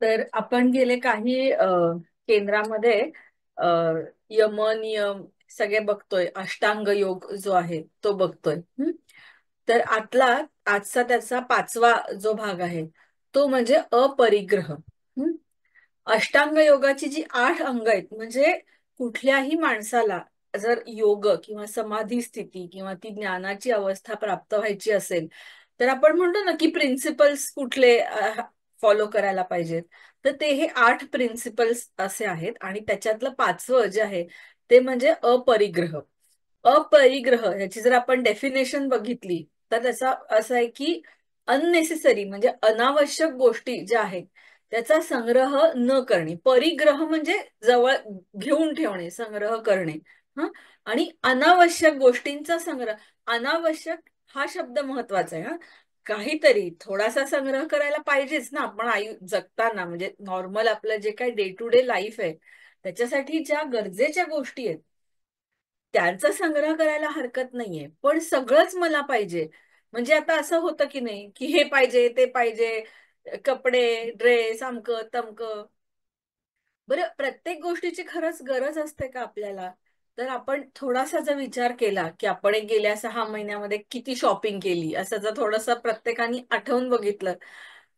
तर आपण गेले काही केंद्रामध्ये अ, यम नियम सगळे बघतोय. अष्टांग योग जो आहे तो बघतोय. तर आजचा त्याचा पाचवा जो भाग आहे तो म्हणजे अपरिग्रह. अष्टांग योगाची जी 8 अंग आहेत, म्हणजे कुठल्याही माणसाला जर योग किंवा समाधी स्थिती किंवा ती ज्ञानाची अवस्था प्राप्त व्हायची असेल, तर आपण म्हणतो ना की प्रिन्सिपल्स कुठले फॉलो करायला पाहिजेत. तर ते हे 8 प्रिन्सिपल्स असे आहेत आणि त्याच्यातलं पाचवं जे आहे ते म्हणजे अपरिग्रह. अपरिग्रह ह्याची जर आपण डेफिनेशन बघितली तर त्याचा असं आहे की अननेसेसरी म्हणजे अनावश्यक गोष्टी ज्या आहेत त्याचा संग्रह न करणे. परिग्रह म्हणजे जवळ घेऊन ठेवणे, संग्रह करणे. हं. आणि अनावश्यक गोष्टींचा संग्रह. अनावश्यक हा शब्द महत्वाचा आहे. हा, काहीतरी थोडासा संग्रह करायला पाहिजेच ना. आपण जगताना म्हणजे नॉर्मल आपलं जे काही डे टू डे लाईफ आहे त्याच्यासाठी ज्या गरजेच्या गोष्टी आहेत त्यांचा संग्रह करायला हरकत नाहीये, पण सगळंच मला पाहिजे म्हणजे आता असं होतं की नाही की हे पाहिजे ते पाहिजे, कपडे, ड्रेस, अमकं तमकं. बरं, प्रत्येक गोष्टीची खरंच गरज असते का आपल्याला? तर आपण थोडासा जर विचार केला की आपण एक गेल्या 6 महिन्यामध्ये किती शॉपिंग केली असं जर थोडंसं प्रत्येकाने आठवून बघितलं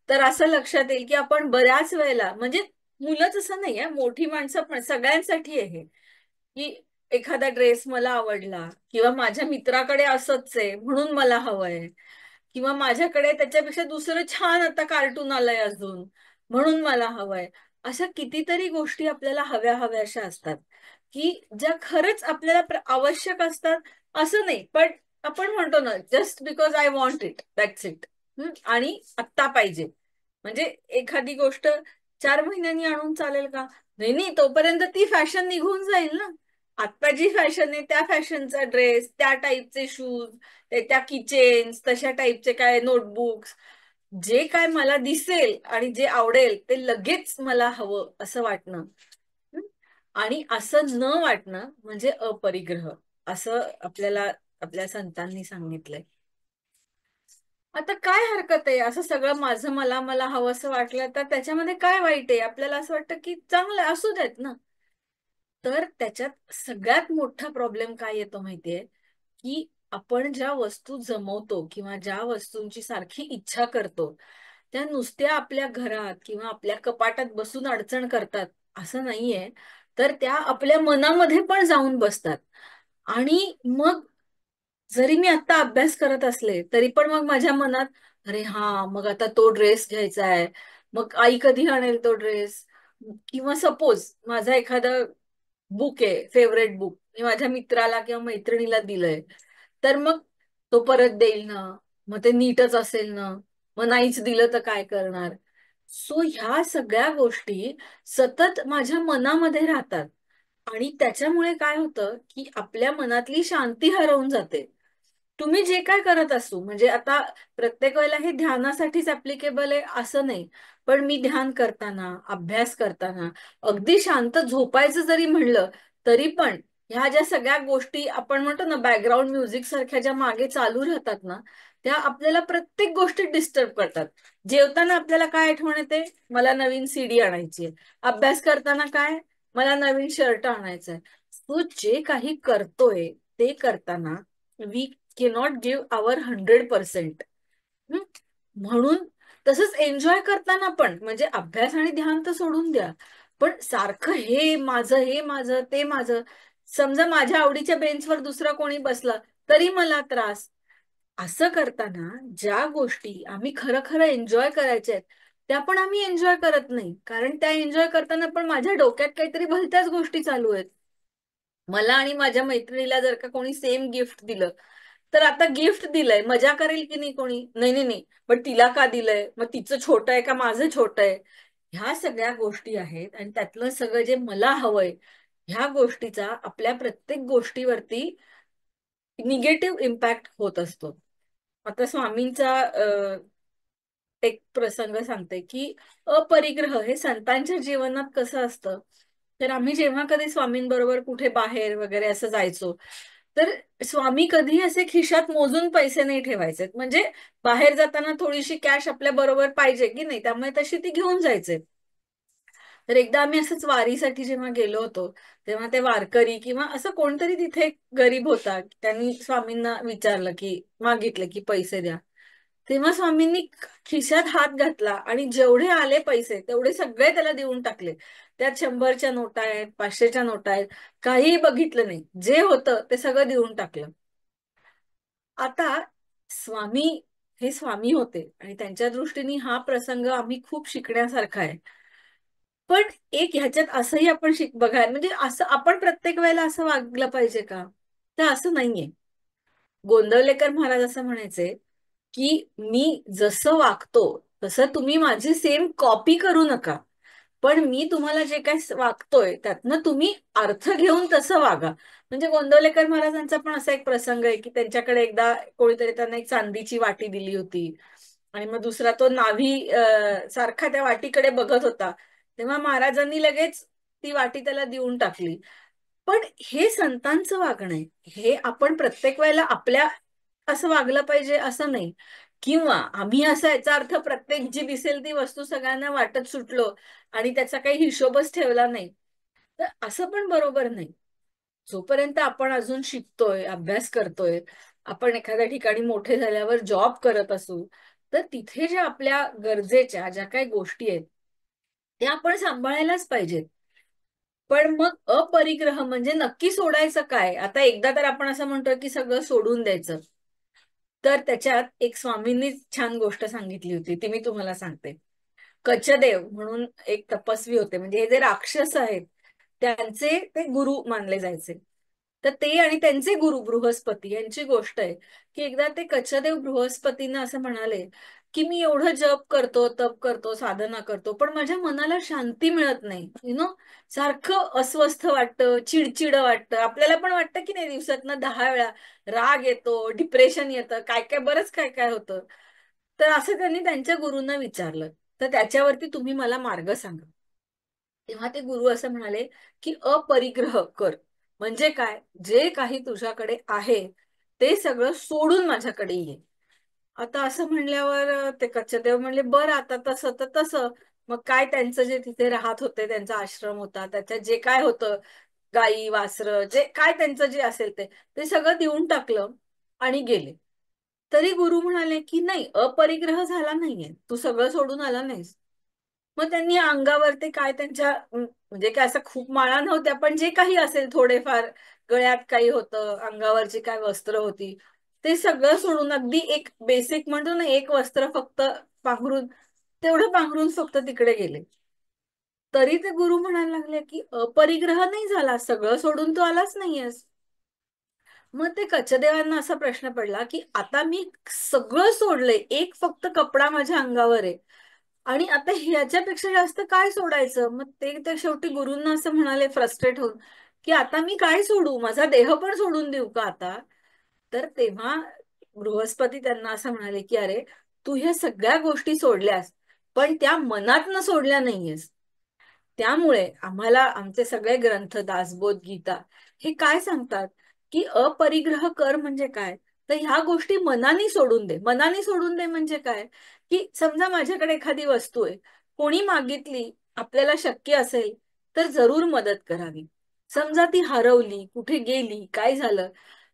तर असं लक्षात येईल की आपण बऱ्याच वेळेला म्हणजे मुलंच असं नाही आहे, मोठी माणसं पण सगळ्यांसाठी आहे की एखादा ड्रेस मला आवडला किंवा माझ्या मित्राकडे असंच आहे म्हणून मला हवंय किंवा माझ्याकडे त्याच्यापेक्षा दुसरं छान आता कार्टून आलंय अजून म्हणून मला हवंय. अशा कितीतरी गोष्टी आपल्याला हव्या हव्याशा असतात की ज्या खरंच आपल्याला आवश्यक असतात असं नाही, पण आपण म्हणतो ना just because I want it that's it. आणि आत्ता पाहिजे. म्हणजे एखादी गोष्ट 4 महिन्यांनी आणून चालेल का? नाही नाही, तोपर्यंत ती फॅशन निघून जाईल ना. आत्ता जी फॅशन आहे त्या फॅशनचा ड्रेस, त्या टाईपचे शूज, त्या किचेन्स, तशा टाईपचे काय नोटबुक्स, जे काय मला दिसेल आणि जे आवडेल ते लगेच मला हवं असं वाटणं. हं? आणि असं न वाटणं म्हणजे अपरिग्रह असं आपल्याला आपल्या संतांनी सांगितलंय. आता काय हरकत आहे असं सगळं माझं मला मला हवं असं वाटलं तर त्याच्यामध्ये काय वाईट आहे? आपल्याला असं वाटतं की चांगलं असू देत ना. तर त्याच्यात सगळ्यात मोठा प्रॉब्लेम काय येतो माहितीये की आपण ज्या वस्तू जमवतो किंवा ज्या वस्तूंची सारखी इच्छा करतो त्या नुसत्या आपल्या घरात किंवा आपल्या कपाटात बसून अडचण करतात असं नाहीये. तर त्या आपल्या मनामध्ये पण जाऊन बसतात. आणि मग जरी मी आता अभ्यास करत असले तरी पण मग माझ्या मनात अरे हा मग आता तो ड्रेस घ्यायचा आहे, मग आई कधी आणेल तो ड्रेस. किंवा सपोज माझा एखादा बुक आहे, फेवरेट बुक, मी माझ्या मित्राला किंवा मैत्रिणीला दिलंय तर मग तो परत देईल ना, मग ते नीटच असेल ना, मग नाहीच दिलं तर काय करणार. सो ह्या सगळ्या गोष्टी सतत माझ्या मनामध्ये राहतात आणि त्याच्यामुळे काय होतं की आपल्या मनातली शांती हरवून जाते. तुम्ही जे काय करत असू म्हणजे आता प्रत्येक वेळेला हे ध्यानासाठीच ऍप्लिकेबल आहे असं नाही, पण मी ध्यान करताना, अभ्यास करताना, अगदी शांत झोपायचं जरी म्हणलं तरी पण ह्या ज्या सगळ्या गोष्टी आपण म्हणतो ना बॅकग्राऊंड म्युझिक सारख्या ज्या मागे चालू राहतात ना त्या आपल्याला प्रत्येक गोष्टीत डिस्टर्ब करतात. जेवताना आपल्याला काय आठवण येते? मला नवीन सीडी आणायची आहे. अभ्यास करताना काय? मला नवीन शर्ट आणायचंय. तू जे काही करतोय ते करताना वी कॅनॉट गिव्ह आवर 100%. म्हणून तसंच एन्जॉय करताना पण म्हणजे अभ्यास आणि ध्यान तर सोडून द्या, पण सारखं हे माझं ते माझं. समजा माझ्या आवडीच्या बेंचवर दुसरा कोणी बसला तरी मला त्रास. असं करताना ज्या गोष्टी आम्ही खरं खरं एन्जॉय करायच्या आहेत त्या पण आम्ही एन्जॉय करत नाही, कारण त्या एन्जॉय करताना पण माझ्या डोक्यात काहीतरी भलत्याच गोष्टी चालू आहेत. मला आणि माझ्या मैत्रिणीला जर का कोणी सेम गिफ्ट दिलं तर आता गिफ्ट दिलंय मजा करेल की नाही कोणी? नाही नाही नाही, पण तिला का दिलंय, मग तिचं छोटं आहे का माझं छोटं आहे. ह्या सगळ्या गोष्टी आहेत आणि त्यातलं सगळं जे मला हवंय ह्या गोष्टीचा आपल्या प्रत्येक गोष्टीवरती निगेटिव्ह इम्पॅक्ट होत असतो. आता स्वामींचा एक प्रसंग सांगते की अपरिग्रह हे संतांच्या जीवनात कसं असतं. तर आम्ही जेव्हा कधी स्वामींबरोबर कुठे बाहेर वगैरे असं जायचो तर स्वामी कधीही असे खिशात मोजून पैसे नाही ठेवायचे, म्हणजे बाहेर जाताना थोडीशी कॅश आपल्या बरोबर पाहिजे की नाही त्यामुळे तशी ती घेऊन जायचे. तर एकदा आम्ही असंच वारीसाठी जेव्हा गेलो होतो, तेव्हा ते वारकरी किंवा असं कोणतरी तिथे एक गरीब होता, त्यांनी स्वामींना विचारलं की मागितलं की पैसे द्या. तेव्हा स्वामींनी खिशात हात घातला आणि जेवढे आले पैसे तेवढे सगळे त्याला देऊन टाकले. त्यात 100च्या नोटा आहेत, 500च्या नोटा आहेत, काहीही बघितलं नाही. जे होतं ते सगळं देऊन टाकलं. आता स्वामी हे स्वामी होते आणि त्यांच्या दृष्टीने हा प्रसंग आम्ही खूप शिकण्यासारखा आहे. पण एक ह्याच्यात असंही आपण बघायला म्हणजे असं आपण प्रत्येक वेळेला असं वागलं पाहिजे का? तर असं नाहीये. गोंदवलेकर महाराज असं म्हणायचे की मी जसं वागतो तसं तुम्ही माझी सेम कॉपी करू नका. पण मी तुम्हाला जे काही वागतोय त्यातनं तुम्ही अर्थ घेऊन तसं वागा. म्हणजे गोंदवलेकर महाराजांचा पण असा एक प्रसंग आहे की त्यांच्याकडे एकदा कोणीतरी त्यांना एक चांदीची वाटी दिली होती आणि मग दुसरा तो नाभी सारखा त्या वाटीकडे बघत होता. तेव्हा महाराजांनी लगेच ती वाटी त्याला देऊन टाकली. पण हे संतांचं वागणं आहे. हे आपण प्रत्येक वेळेला आपल्या असं वागलं पाहिजे असं नाही. किंवा आम्ही असा याचा अर्थ प्रत्येक जी दिसेल ती वस्तू सगळ्यांना वाटत सुटलो आणि त्याचा काही हिशोबच ठेवला नाही, तर असं पण बरोबर नाही. जोपर्यंत आपण अजून शिकतोय, अभ्यास करतोय, आपण एखाद्या ठिकाणी मोठे झाल्यावर जॉब करत असू, तर तिथे ज्या आपल्या गरजेच्या ज्या काही गोष्टी आहेत त्या आपण सांभाळायलाच पाहिजेत. पण मग अपरिग्रह म्हणजे नक्की सोडायचं काय? आता एकदा तर आपण असं म्हणतोय की सगळं सोडून द्यायचं. तर त्याच्यात एक स्वामींनी छान गोष्ट सांगितली होती, ती मी तुम्हाला सांगते. कचदेव म्हणून एक तपस्वी होते, म्हणजे हे जे राक्षस आहेत त्यांचे ते गुरु मानले जायचे. तर ते आणि त्यांचे गुरु बृहस्पती यांची गोष्ट आहे की एकदा ते कचदेव बृहस्पतींना असं म्हणाले की मी एवढं जप करतो, तप करतो, साधना करतो, पण माझ्या मनाला शांती मिळत नाही. सारखं अस्वस्थ वाटतं, चिडचिड वाटतं. आपल्याला पण वाटतं की नाही, दिवसातनं 10 वेळा राग येतो, डिप्रेशन येतं, काय काय बरंच काय काय होतं. तर असं त्यांनी त्यांच्या गुरूंना विचारलं, तर त्याच्यावरती तुम्ही मला मार्ग सांगा. तेव्हा ते गुरु असं म्हणाले की अपरिग्रह कर. म्हणजे काय, जे काही तुझ्याकडे आहे ते सगळं सोडून माझ्याकडे ये. आता असं म्हणल्यावर ते कच्छदेव म्हणले बरं आता तसं तर तसं. मग काय त्यांचं जे तिथे राहत होते, त्यांचा आश्रम होता, त्याच्यात जे काय होतं, गाई वासरं जे काय त्यांचं जे असेल ते ते सगळं देऊन टाकलं आणि गेले. तरी गुरु म्हणाले की नाही, अपरिग्रह झाला नाहीये, तू सगळं सोडून आला नाहीस. मग त्यांनी अंगावरती काय त्यांच्या म्हणजे काय असं खूप माळा नव्हत्या, पण जे काही असेल थोडेफार, गळ्यात काही होतं, अंगावरची काय वस्त्र होती, ते सगळं सोडून अगदी एक बेसिक म्हणतो ना, एक वस्त्र फक्त पांघरून, तेवढं पांघरून फक्त तिकडे गेले. तरी ते गुरु म्हणायला लागले की अपरिग्रह नाही झाला, सगळं सोडून तू आलाच नाहीयेस. मग ते कच्छदेवांना असा प्रश्न पडला की आता मी सगळं सोडलंय, एक फक्त कपडा माझ्या अंगावर आहे आणि आता ह्याच्यापेक्षा जास्त काय सोडायचं. मग ते शेवटी गुरूंना असं म्हणाले फ्रस्ट्रेट होऊन की आता मी काय सोडू, माझा देह पण सोडून देऊ का आता. तर तेव्हा बृहस्पती त्यांना असं म्हणाले की अरे, तू ह्या सगळ्या गोष्टी सोडल्यास पण त्या मनात सोडल्या नाहीयेस. त्यामुळे आम्हाला आमचे सगळे ग्रंथ, दासबोध, गीता हे काय सांगतात की अपरिग्रह कर म्हणजे काय, तर ह्या गोष्टी मनाने सोडून दे. मनाने सोडून दे म्हणजे काय, की समजा माझ्याकडे एखादी वस्तू आहे, कोणी मागितली, आपल्याला शक्य असेल तर जरूर मदत करावी. समजा ती हरवली, कुठे गेली, काय झालं,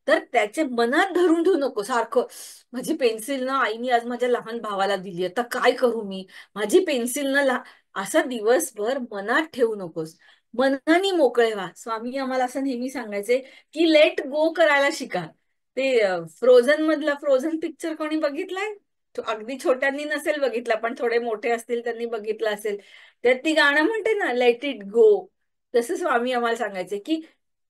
तर त्याचे मनात धरून ठेवू नको सारखं. माझी पेन्सिल ना आईनी आज माझ्या लहान भावाला दिली, आता काय करू मी, माझी पेन्सिल ना, असा दिवसभर मनात ठेवू नकोस. मनाने मोकळे व्हा. स्वामी आम्हाला असं नेहमी सांगायचे की लेट गो करायला शिका. ते फ्रोझन मधला, फ्रोझन पिक्चर कोणी बघितलाय? अगदी छोट्यांनी नसेल बघितला, पण थोडे मोठे असतील त्यांनी बघितलं असेल. त्यात ती गाणं म्हणते ना, लेट इट गो. तसं स्वामी आम्हाला सांगायचे की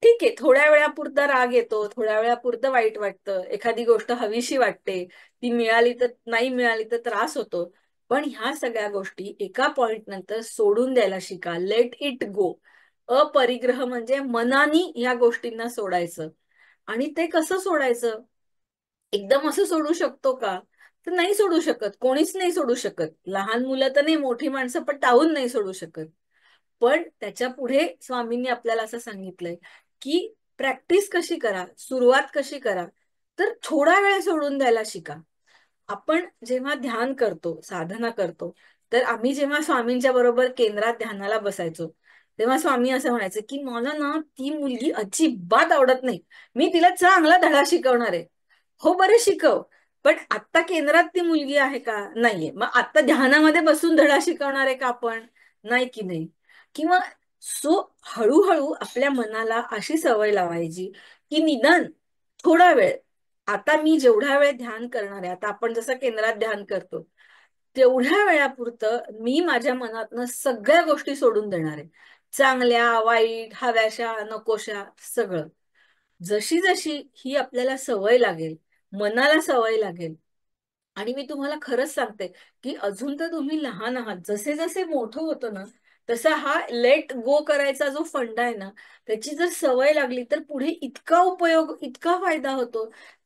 ठीक आहे, थोड्या वेळापुरता राग येतो, थोड्या वेळापुरतं वाईट वाटतं, एखादी गोष्ट हवीशी वाटते, ती मिळाली तर नाही मिळाली तर त्रास होतो. पण ह्या सगळ्या गोष्टी एका पॉइंट नंतर सोडून द्यायला शिका. Let it go. अपरिग्रह म्हणजे मनानी या गोष्टींना सोडायचं. आणि ते कसं सोडायचं, एकदम असं सोडू शकतो का, तर नाही सोडू शकत, कोणीच नाही सोडू शकत. लहान मुलं तर नाही, मोठी माणसं पण टाळून नाही सोडू शकत. पण त्याच्या पुढे स्वामींनी आपल्याला असं सांगितलंय की प्रॅक्टिस कशी करा, सुरुवात कशी करा, तर थोडा वेळ सोडून द्यायला शिका. आपण जेव्हा ध्यान करतो, साधना करतो, तर आम्ही जेव्हा स्वामींच्या बरोबर केंद्रात ध्यानाला बसायचो, तेव्हा स्वामी असं म्हणायचे की मला ना ती मुलगी अजिबात आवडत नाही, मी तिला चांगला धडा शिकवणार आहे. हो बरं, शिकव. पण आत्ता केंद्रात ती मुलगी आहे का? नाहीये. मग आता ध्यानामध्ये बसून धडा शिकवणार आहे का आपण? नाही की नाही? किंवा सो हळूहळू आपल्या मनाला अशी सवय लावायची की निदान थोडा वेळ, आता मी जेवढा वेळ ध्यान करणार आहे, आता आपण जसं केंद्रात ध्यान करतो तेवढ्या वेळापुरतं मी माझ्या मनातनं सगळ्या गोष्टी सोडून देणार आहे. चांगल्या, वाईट, हव्याशा, नकोशा, सगळं. जशी जशी ही आपल्याला सवय लागेल, मनाला सवय लागेल, आणि मी तुम्हाला खरंच सांगते की अजून तर तुम्ही लहान आहात, जसे जसे मोठं होतं ना, तसा हा लेट गो करायचा जो फंडा आहे ना, त्याची जर सवय लागली तर पुढे इतका उपयोग, इतका फायदा होतो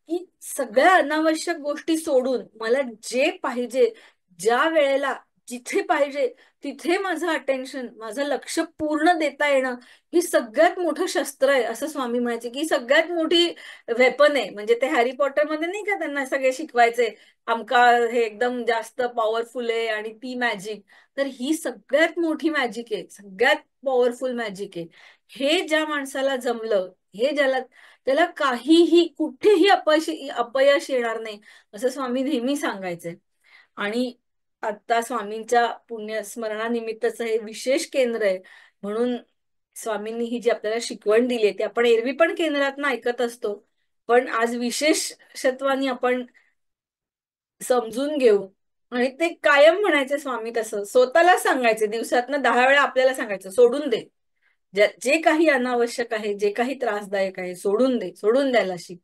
की सगळ्या अनावश्यक गोष्टी सोडून मला जे पाहिजे, ज्या वेळेला, जिथे पाहिजे तिथे माझं अटेन्शन, माझं लक्ष पूर्ण देता येणं, ही सगळ्यात मोठं शस्त्र आहे. असं स्वामी म्हणायचे की सगळ्यात मोठी वेपन आहे. म्हणजे ते हॅरी पॉटर मध्ये नाही का त्यांना सगळे शिकवायचे, आमका हे एकदम जास्त पॉवरफुल आहे आणि ती मॅजिक. तर ही सगळ्यात मोठी मॅजिक आहे, सगळ्यात पॉवरफुल मॅजिक आहे. हे ज्या माणसाला जमलं, हे ज्याला, त्याला काहीही कुठेही अपयश येणार नाही, असं स्वामी नेहमी सांगायचे. आणि आता स्वामींच्या पुण्यस्मरणानिमित्तच हे विशेष केंद्र आहे, म्हणून स्वामींनी ही जी आपल्याला शिकवण दिली आहे ती आपण एरवी पण केंद्रातनं ऐकत असतो, पण आज विशेषत्वानी आपण समजून घेऊ. आणि ते कायम म्हणायचे स्वामी, तसं स्वतःला सांगायचे, दिवसातनं 10 वेळा आपल्याला सांगायचं सोडून दे, जे काही अनावश्यक आहे, जे काही त्रासदायक आहे, सोडून दे, सोडून द्यायला शिक.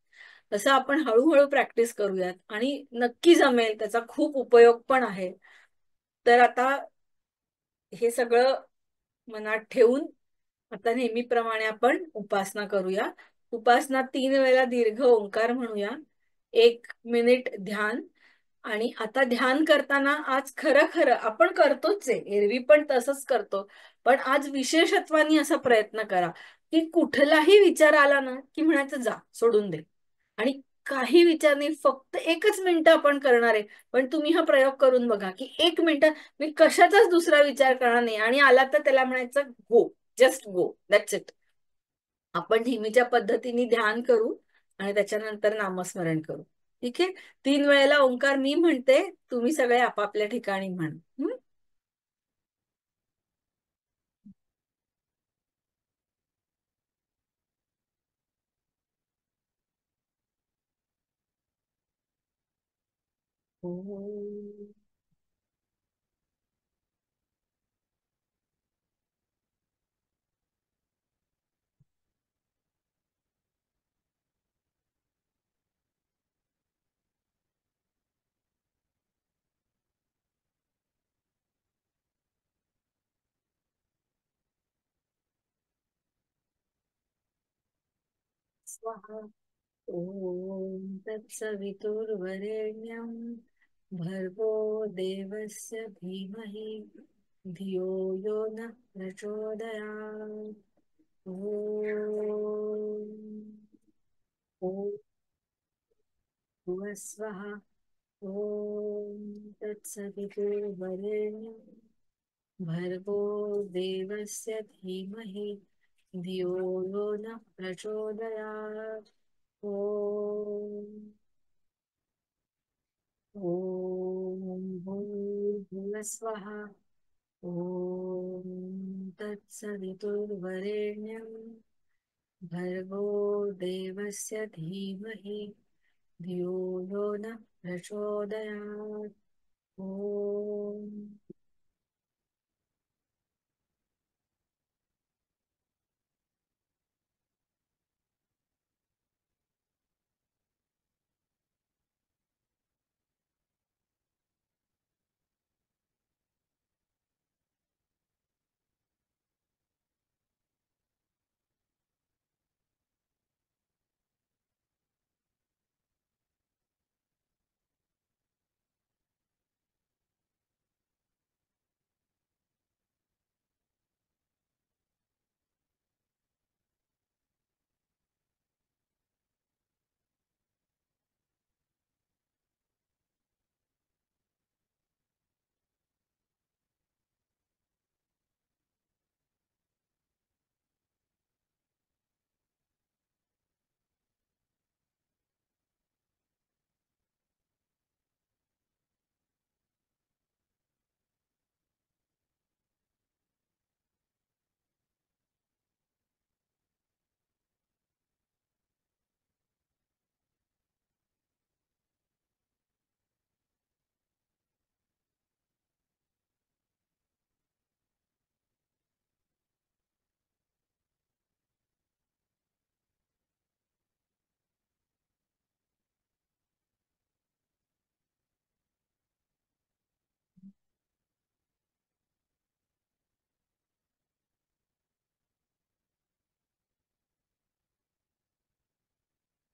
तसं आपण हळूहळू प्रॅक्टिस करूयात आणि नक्की जमेल, त्याचा खूप उपयोग पण आहे. तर आता हे सगळं मनात ठेवून आता नेहमीप्रमाणे आपण उपासना करूया. उपासना 3 वेळा दीर्घ ओंकार म्हणूया, 1 मिनिट ध्यान. आणि आता ध्यान करताना आज खरं खरं आपण करतोच आहे, एरवी पण तसंच करतो, पण आज विशेषत्वानी असा प्रयत्न करा की कुठलाही विचार आला ना की म्हणायचं जा, सोडून दे. आणि काही विचार नाही, फक्त 1च मिनिट आपण करणार आहे, पण तुम्ही हा प्रयोग करून बघा की 1 मिनिट मी कशाचाच दुसरा विचार करणार नाही, आणि आला तर त्याला म्हणायचं गो, जस्ट गो, दॅट्स इट. आपण नेहमीच्या पद्धतीने ध्यान करू आणि त्याच्यानंतर नामस्मरण करू. ठीक आहे. 3 वेळेला ओंकार मी म्हणते, तुम्ही सगळे आपापल्या ठिकाणी म्हण. हं? ओम. स्वाहा. ओम तत्सवितुर्वरेण्यं भर्गो देवस्य धीमहि धियो यो न प्रचोदयात्. ओम. ओम भुवस्वः. ओम तत्सवितुर्वरेण्यं भर्गो देवस्य धीमहि धियो यो न प्रचोदयात्. ओम. ओम भूर्भुवस्वः. ओम तत्सवितुर्वरेण्यं भर्गो देवस्य धीमहि धियो यो न प्रचोदयात्. ओम.